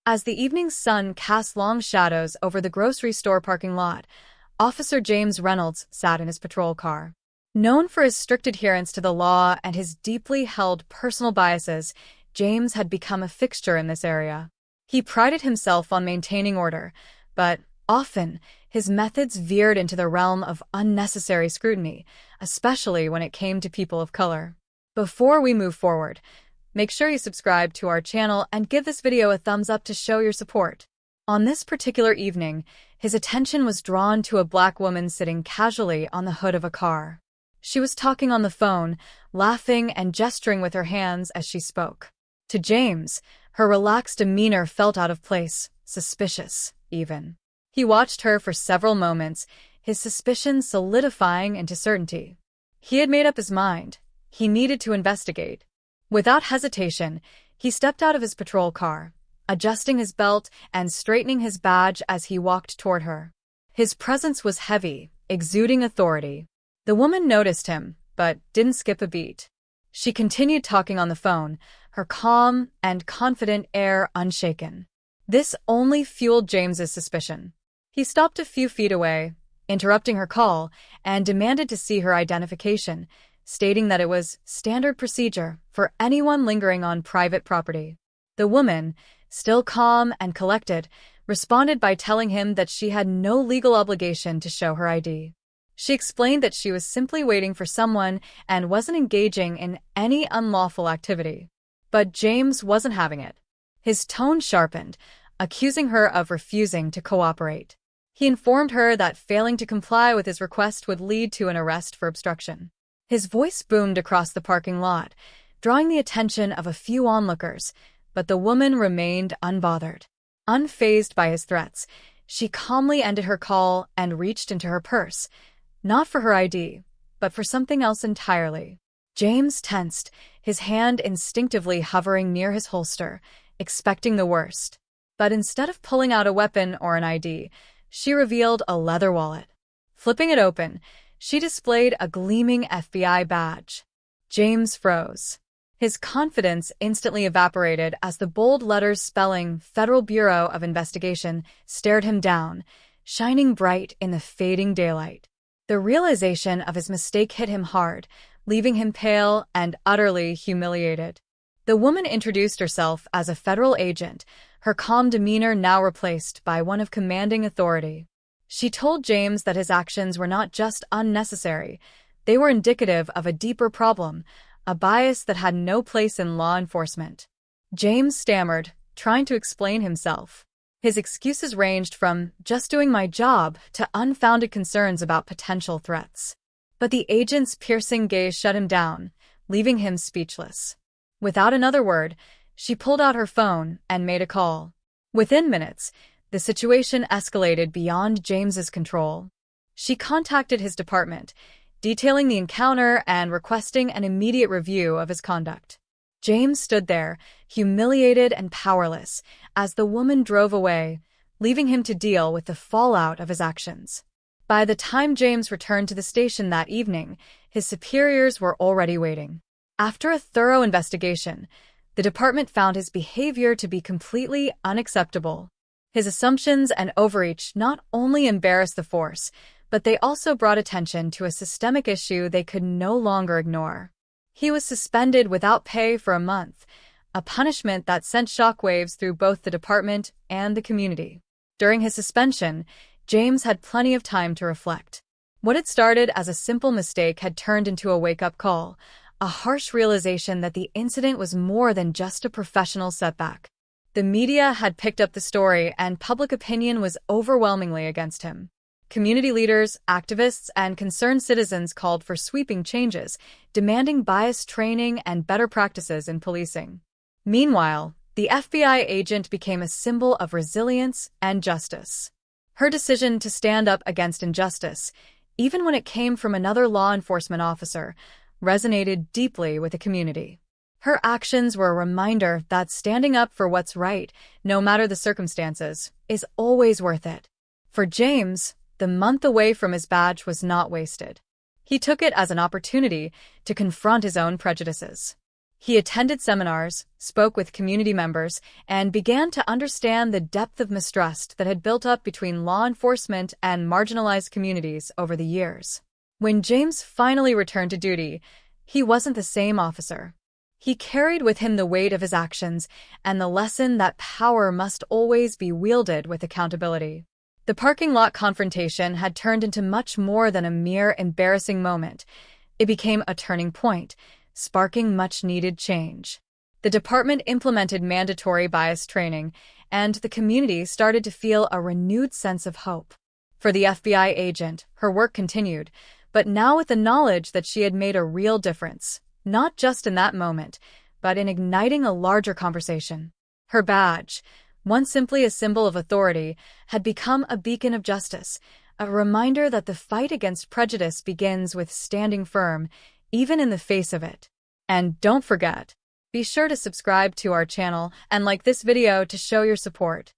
As the evening sun cast long shadows over the grocery store parking lot, Officer James Reynolds sat in his patrol car. Known for his strict adherence to the law and his deeply held personal biases, James had become a fixture in this area. He prided himself on maintaining order, but often his methods veered into the realm of unnecessary scrutiny, especially when it came to people of color. Before we move forward, make sure you subscribe to our channel and give this video a thumbs up to show your support. On this particular evening, his attention was drawn to a black woman sitting casually on the hood of a car. She was talking on the phone, laughing and gesturing with her hands as she spoke. To James, her relaxed demeanor felt out of place, suspicious, even. He watched her for several moments, his suspicions solidifying into certainty. He had made up his mind. He needed to investigate. Without hesitation, he stepped out of his patrol car, adjusting his belt and straightening his badge as he walked toward her. His presence was heavy, exuding authority. The woman noticed him, but didn't skip a beat. She continued talking on the phone, her calm and confident air unshaken. This only fueled James's suspicion. He stopped a few feet away, interrupting her call, and demanded to see her identification, stating that it was standard procedure for anyone lingering on private property. The woman, still calm and collected, responded by telling him that she had no legal obligation to show her ID. She explained that she was simply waiting for someone and wasn't engaging in any unlawful activity. But James wasn't having it. His tone sharpened, accusing her of refusing to cooperate. He informed her that failing to comply with his request would lead to an arrest for obstruction. His voice boomed across the parking lot, drawing the attention of a few onlookers, but the woman remained unbothered. Unfazed by his threats, she calmly ended her call and reached into her purse, not for her ID, but for something else entirely. James tensed, his hand instinctively hovering near his holster, expecting the worst. But instead of pulling out a weapon or an ID, she revealed a leather wallet. Flipping it open, she displayed a gleaming FBI badge. James froze. His confidence instantly evaporated as the bold letters spelling Federal Bureau of Investigation stared him down, shining bright in the fading daylight. The realization of his mistake hit him hard, leaving him pale and utterly humiliated. The woman introduced herself as a federal agent, her calm demeanor now replaced by one of commanding authority. She told James that his actions were not just unnecessary, they were indicative of a deeper problem, a bias that had no place in law enforcement. James stammered, trying to explain himself. His excuses ranged from just doing my job to unfounded concerns about potential threats. But the agent's piercing gaze shut him down, leaving him speechless. Without another word, she pulled out her phone and made a call. Within minutes, the situation escalated beyond James's control. She contacted his department, detailing the encounter and requesting an immediate review of his conduct. James stood there, humiliated and powerless, as the woman drove away, leaving him to deal with the fallout of his actions. By the time James returned to the station that evening, his superiors were already waiting. After a thorough investigation, the department found his behavior to be completely unacceptable. His assumptions and overreach not only embarrassed the force, but they also brought attention to a systemic issue they could no longer ignore. He was suspended without pay for a month, a punishment that sent shockwaves through both the department and the community. During his suspension, James had plenty of time to reflect. What had started as a simple mistake had turned into a wake-up call, a harsh realization that the incident was more than just a professional setback. The media had picked up the story, and public opinion was overwhelmingly against him. Community leaders, activists, and concerned citizens called for sweeping changes, demanding bias training and better practices in policing. Meanwhile, the FBI agent became a symbol of resilience and justice. Her decision to stand up against injustice, even when it came from another law enforcement officer, resonated deeply with the community. Her actions were a reminder that standing up for what's right, no matter the circumstances, is always worth it. For James, the month away from his badge was not wasted. He took it as an opportunity to confront his own prejudices. He attended seminars, spoke with community members, and began to understand the depth of mistrust that had built up between law enforcement and marginalized communities over the years. When James finally returned to duty, he wasn't the same officer. He carried with him the weight of his actions and the lesson that power must always be wielded with accountability. The parking lot confrontation had turned into much more than a mere embarrassing moment. It became a turning point, sparking much-needed change. The department implemented mandatory bias training, and the community started to feel a renewed sense of hope. For the FBI agent, her work continued, but now with the knowledge that she had made a real difference, not just in that moment, but in igniting a larger conversation. Her badge, once simply a symbol of authority, had become a beacon of justice, a reminder that the fight against prejudice begins with standing firm, even in the face of it. And don't forget, be sure to subscribe to our channel and like this video to show your support.